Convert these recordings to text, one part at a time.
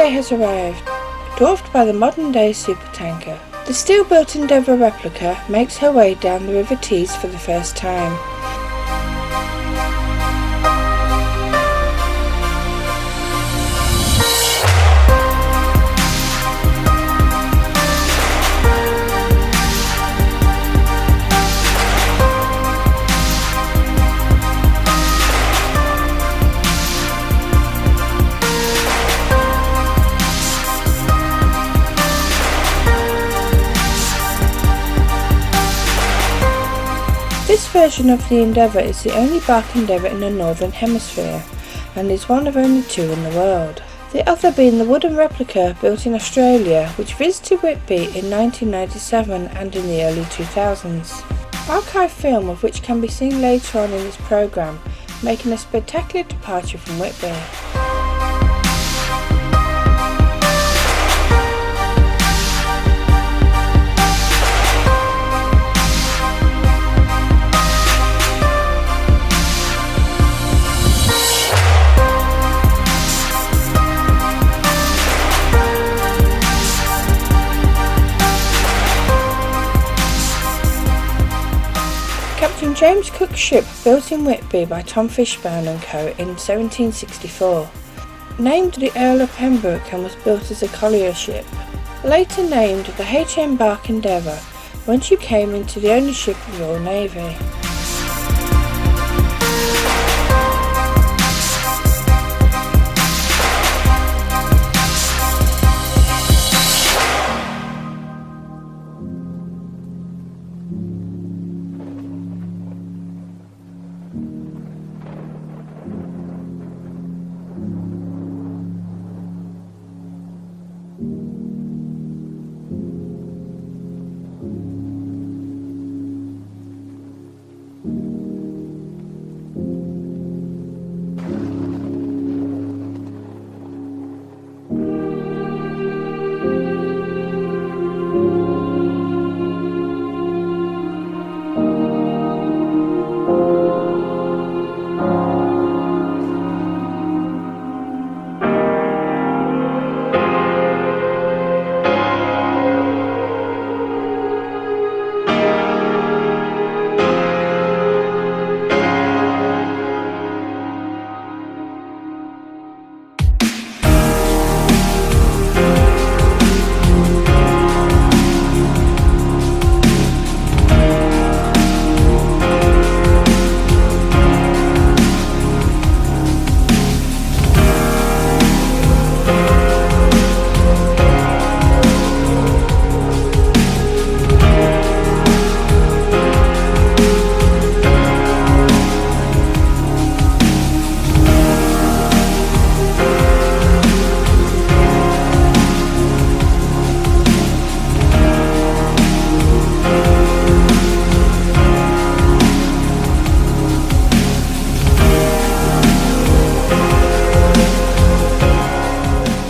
day has arrived, dwarfed by the modern-day supertanker. The steel-built Endeavour replica makes her way down the River Tees for the first time. This version of the Endeavour is the only bark Endeavour in the Northern Hemisphere, and is one of only two in the world. The other being the wooden replica built in Australia, which visited Whitby in 1997 and in the early 2000s. Archive film of which can be seen later on in this programme, making a spectacular departure from Whitby. Captain James Cook's ship built in Whitby by Tom Fishburne and Co. in 1764. Named the Earl of Pembroke and was built as a collier ship. Later named the HMS Endeavour when she came into the ownership of the Royal Navy.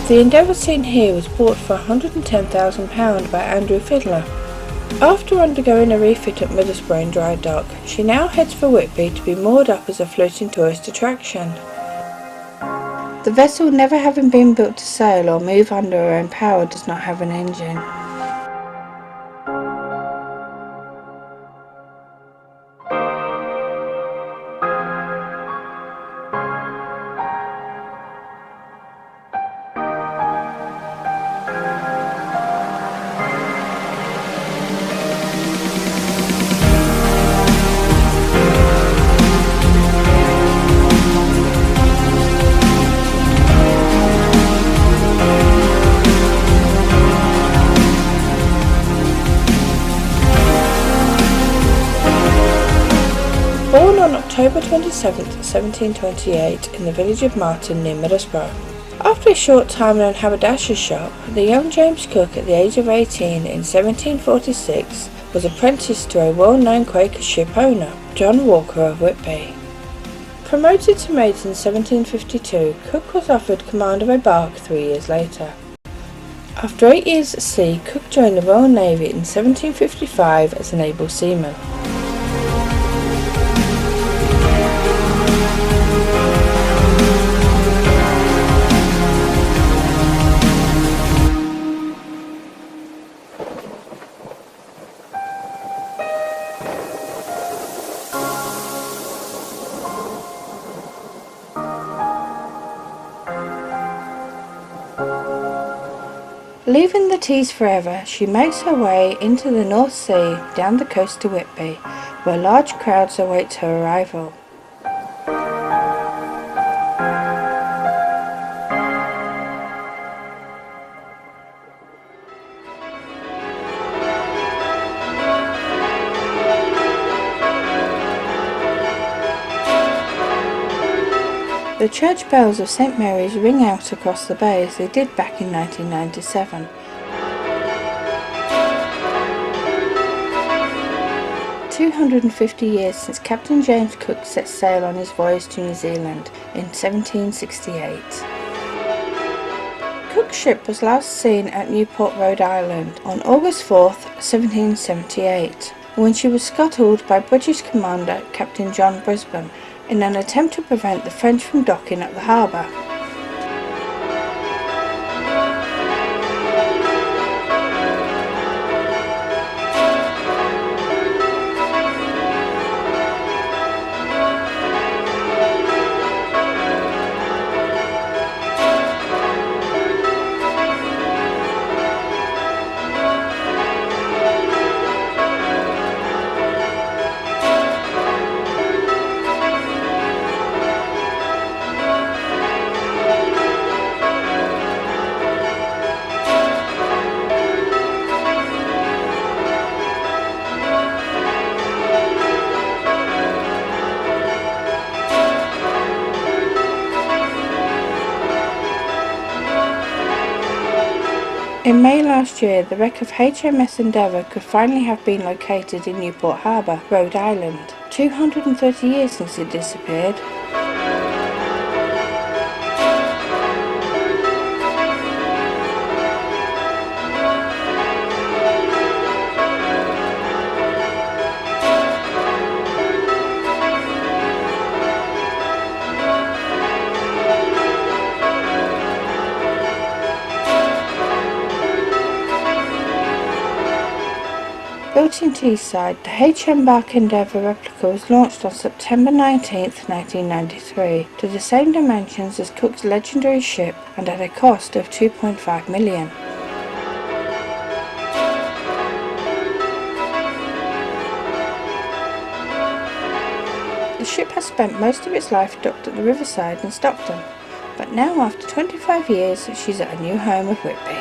The Endeavour seen here was bought for £110,000 by Andrew Fiddler. After undergoing a refit at Middlesbrough in dry dock, she now heads for Whitby to be moored up as a floating tourist attraction. The vessel, never having been built to sail or move under her own power, does not have an engine. Born on October 27, 1728 in the village of Marton near Middlesbrough. After a short time in a haberdasher's shop, the young James Cook at the age of 18 in 1746 was apprenticed to a well-known Quaker ship owner, John Walker of Whitby. Promoted to mate in 1752, Cook was offered command of a bark 3 years later. After 8 years at sea, Cook joined the Royal Navy in 1755 as an able seaman. Leaving the Tees forever, she makes her way into the North Sea down the coast to Whitby, where large crowds await her arrival. The church bells of St Mary's ring out across the bay as they did back in 1997. "250 years since Captain James Cook set sail on his voyage to New Zealand in 1768. Cook's ship was last seen at Newport, Rhode Island on August 4th, 1778, when she was scuttled by British commander Captain John Brisbane in an attempt to prevent the French from docking at the harbour. In May last year, the wreck of HMS Endeavour could finally have been located in Newport Harbour, Rhode Island, 230 years since it disappeared. Built in Teesside, the HMS Endeavour replica was launched on September 19, 1993, to the same dimensions as Cook's legendary ship and at a cost of $2.5 million. The ship has spent most of its life docked at the riverside in Stockton, but now after 25 years she's at a new home of Whitby.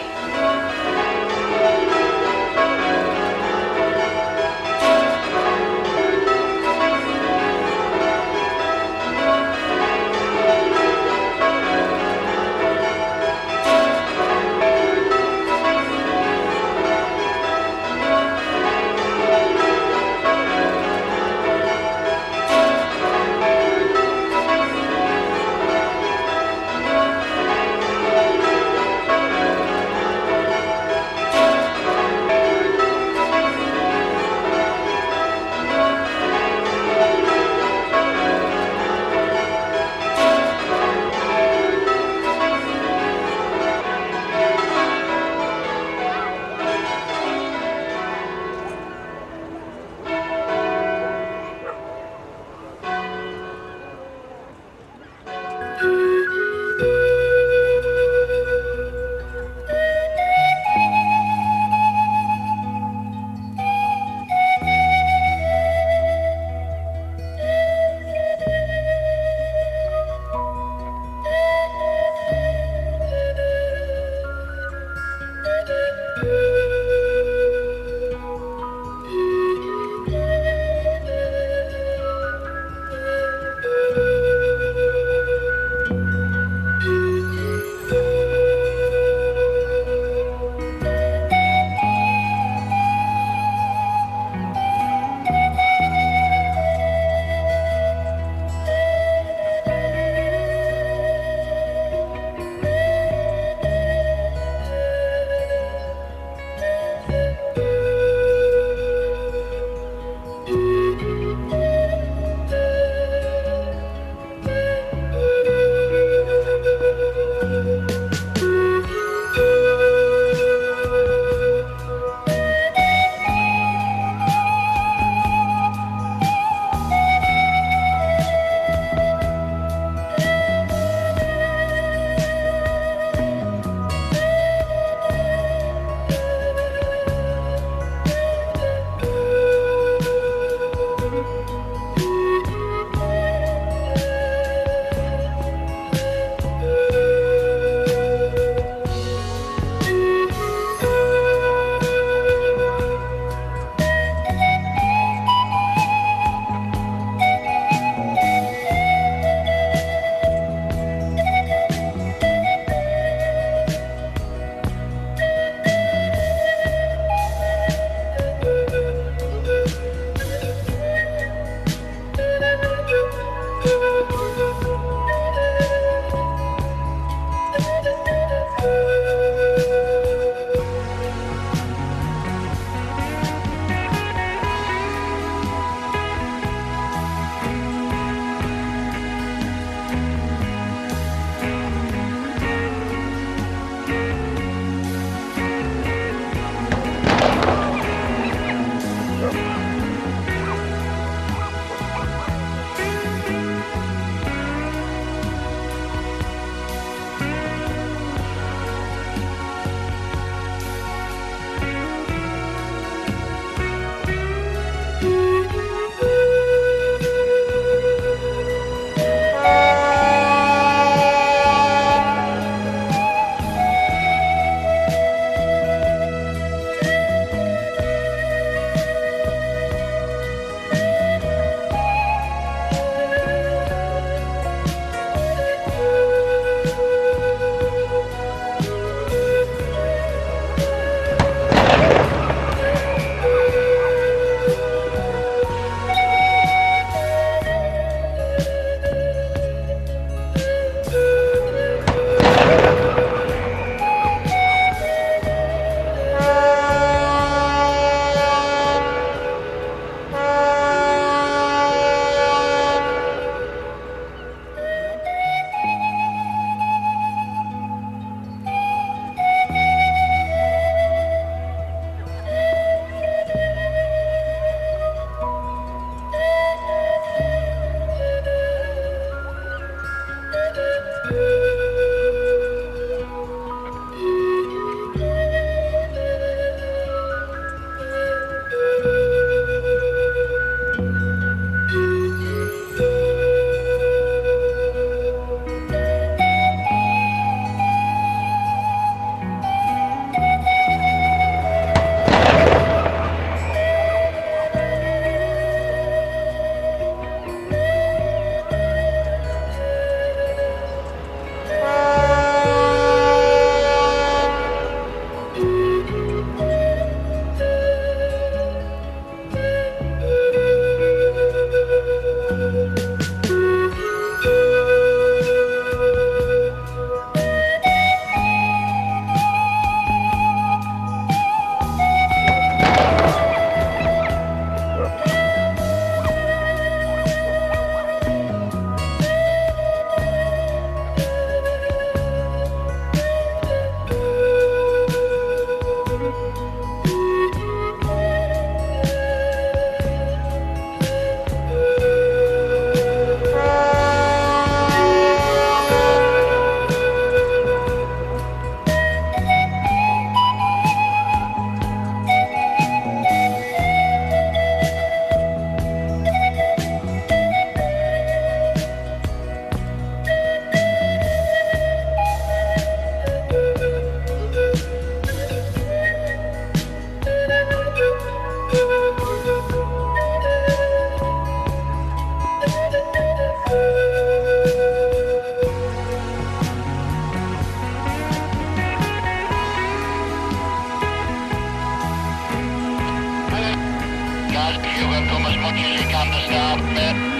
Sugar, come as much as you can to start, mate.